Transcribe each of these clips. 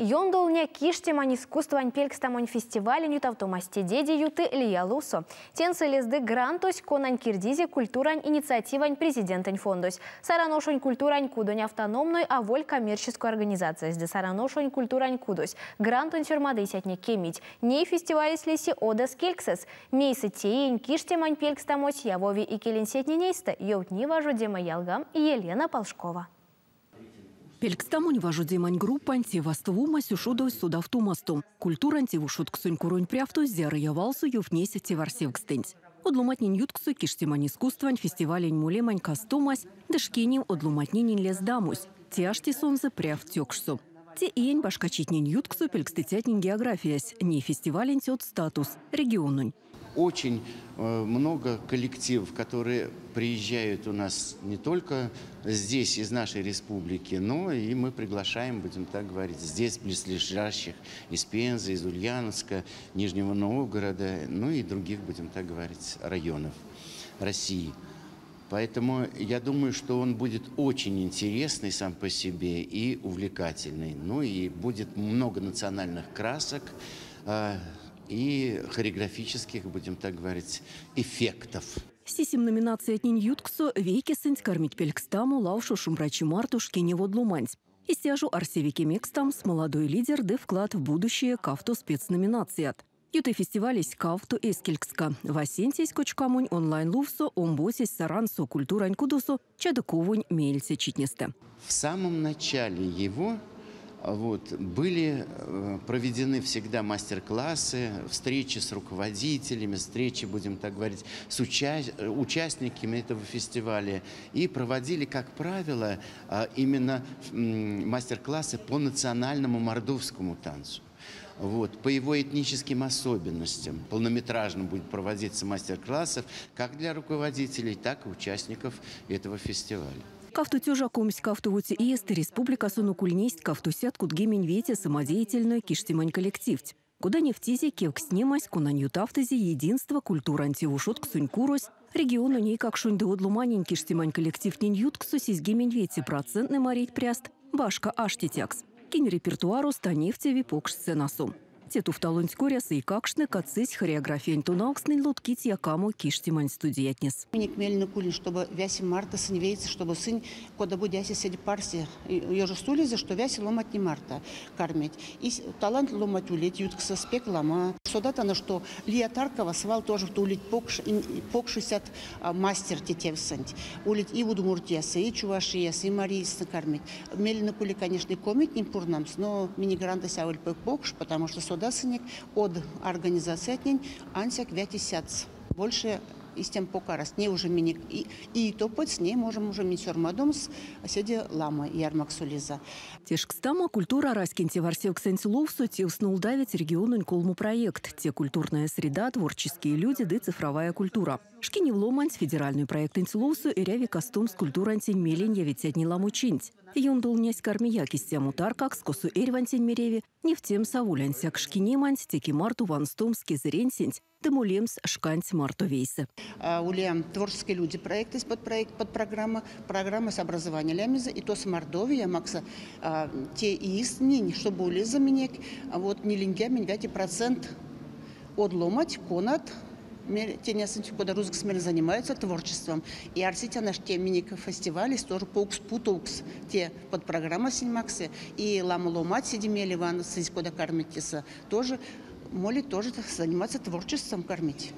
Йондолне киштеман искусствован пелькстамон фестивален ютавтомасте деди юты лиялусо. Тенцы лезды грантось конань кирдизе культурань инициативань президентань фондось. Сараношонь культурань кудонь автономной, а воль коммерческую организацию. Сде сараношонь культурань кудось. Грантон тюрмады сятне кемить. Ней фестивале слеси одас кельксес. Мейсы теень киштеман пелькстамось явови и келенсетни нейста. Йоутни важу дема ялгам и Елена Полшкова. Пелькстамонь важу демань группань теваству масюшудой судавтумасту. Культуран тевушутксунь куронь пряфту зяры явалсу ювнесе теварсевкстынь. Одлуматнин ютксу киштемань искусствань фестивалень мулемань кастумась, дышкиним одлуматнинин лес дамусь. Тяжти сонзе пряв тёкшсу. Те иень башкачитнин ютксу пелькстытятнин географиясь, не фестивалень тёт статус, регионунь. Очень много коллективов, которые приезжают у нас не только здесь, из нашей республики, но и мы приглашаем, будем так говорить, здесь близлежащих, из Пензы, из Ульяновска, Нижнего Новгорода, ну и других, будем так говорить, районов России. Поэтому я думаю, что он будет очень интересный сам по себе и увлекательный. Ну и будет много национальных красок, и хореографических, будем так говорить, эффектов. Сисим номинация от Ниньютксу вейки сынь кормить пелькстаму лаушу шумрачи мартушки не водлумансь. И стяжу арсевики мекстам с молодой лидер да вклад в будущее кавту спецноминацият. Юты фестивались кавту эскелькска. Васентись кочкамунь онлайн-лувсу, омбосись сарансу культурань кудусу, чадыковунь мельце читнесте. В самом начале его были проведены всегда мастер-классы, встречи с руководителями, встречи, будем так говорить, с участниками этого фестиваля. И проводили, как правило, именно мастер-классы по национальному мордовскому танцу. По его этническим особенностям полнометражно будет проводиться мастер-классов как для руководителей, так и участников этого фестиваля. Кавту тюжа комсь кавту вути иест республика сону кульнесть кавту сят кудгемень вете самодеятельной киштимань коллективть. Куда не в тизе кевк снимась кунань ютавтези единство культура антивушот ксунь курось. Региону ней как шунь да одлуманень киштимань коллектив нень ютксу сизгемень вете процентный марить пряст. Башка аштитякс. Кинь репертуару станевтеви покш сценасу. Тету в талонскоря и какшны кацись хореография тунаукснын луткить якаму киштимань студиятнес. Миник мельно кулин, чтобы вяси марта сын вейцы, чтобы сын, кода будяси седи парси, ёжу стулизе, что вяси ломать не марта кормить. И талант ломать улить, юткса спек лома. Содата на что Лия Таркова свал тоже в улить покшисят мастер тетевсанть. Улить и удмуртиясы, и чувашиясы, и марийсы кормить. Мельно кули, конечно, и комить не пурнамс, но мини-гранта сяуль покш, потому что содасынек от организации ансяк вятисяц. Больше и с тем покарас не уже миник и топать с ней можем уже минсер мадомс седи лама ярмак сулиза. Тешкстама культура раскинти варсек сенсиловсу тевснул давить региону колму проект. Те культурная среда, творческие люди да цифровая культура. Шкини вломанс федеральный проект инсиловсу и ряви костюм с культурантень меленья ведь одни ламучинть. Юндул несь кармияки с тем утаркак с косу эрвантень мереви, не в тем саулянсяк шкини манс теки марту ванстомски зренсинть, демулемс шканць марту вейсы. Улем творческие люди проект из под программа с образования лямиза и то с Мордовия макса те истни чтобы ули заменек не лингями 5% одломать конат тенесенти, куда русский смело занимается творчеством. И арситя наш те мини-фестивали, тоже паукс-путаукс, те под программа синьмаксы, и ламаломать сидимели ван, куда кормитеся, тоже молит тоже заниматься творчеством кормить.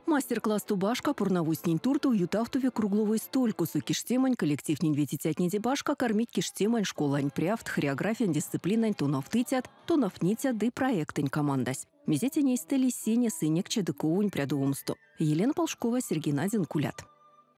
Мастер-класс тубашка пурнавуснень турту ютавтуве кругловой столькусу киштемань коллектив нень ветитятни дебашка кормить киштемань школань пряфт хореография дисциплинань тунафтытят, тунафнитят да проектень командась. Мезетеней стели сине сынек чадыковунь прядуумсту. Елена Полшкова, Сергей Надин, Кулят.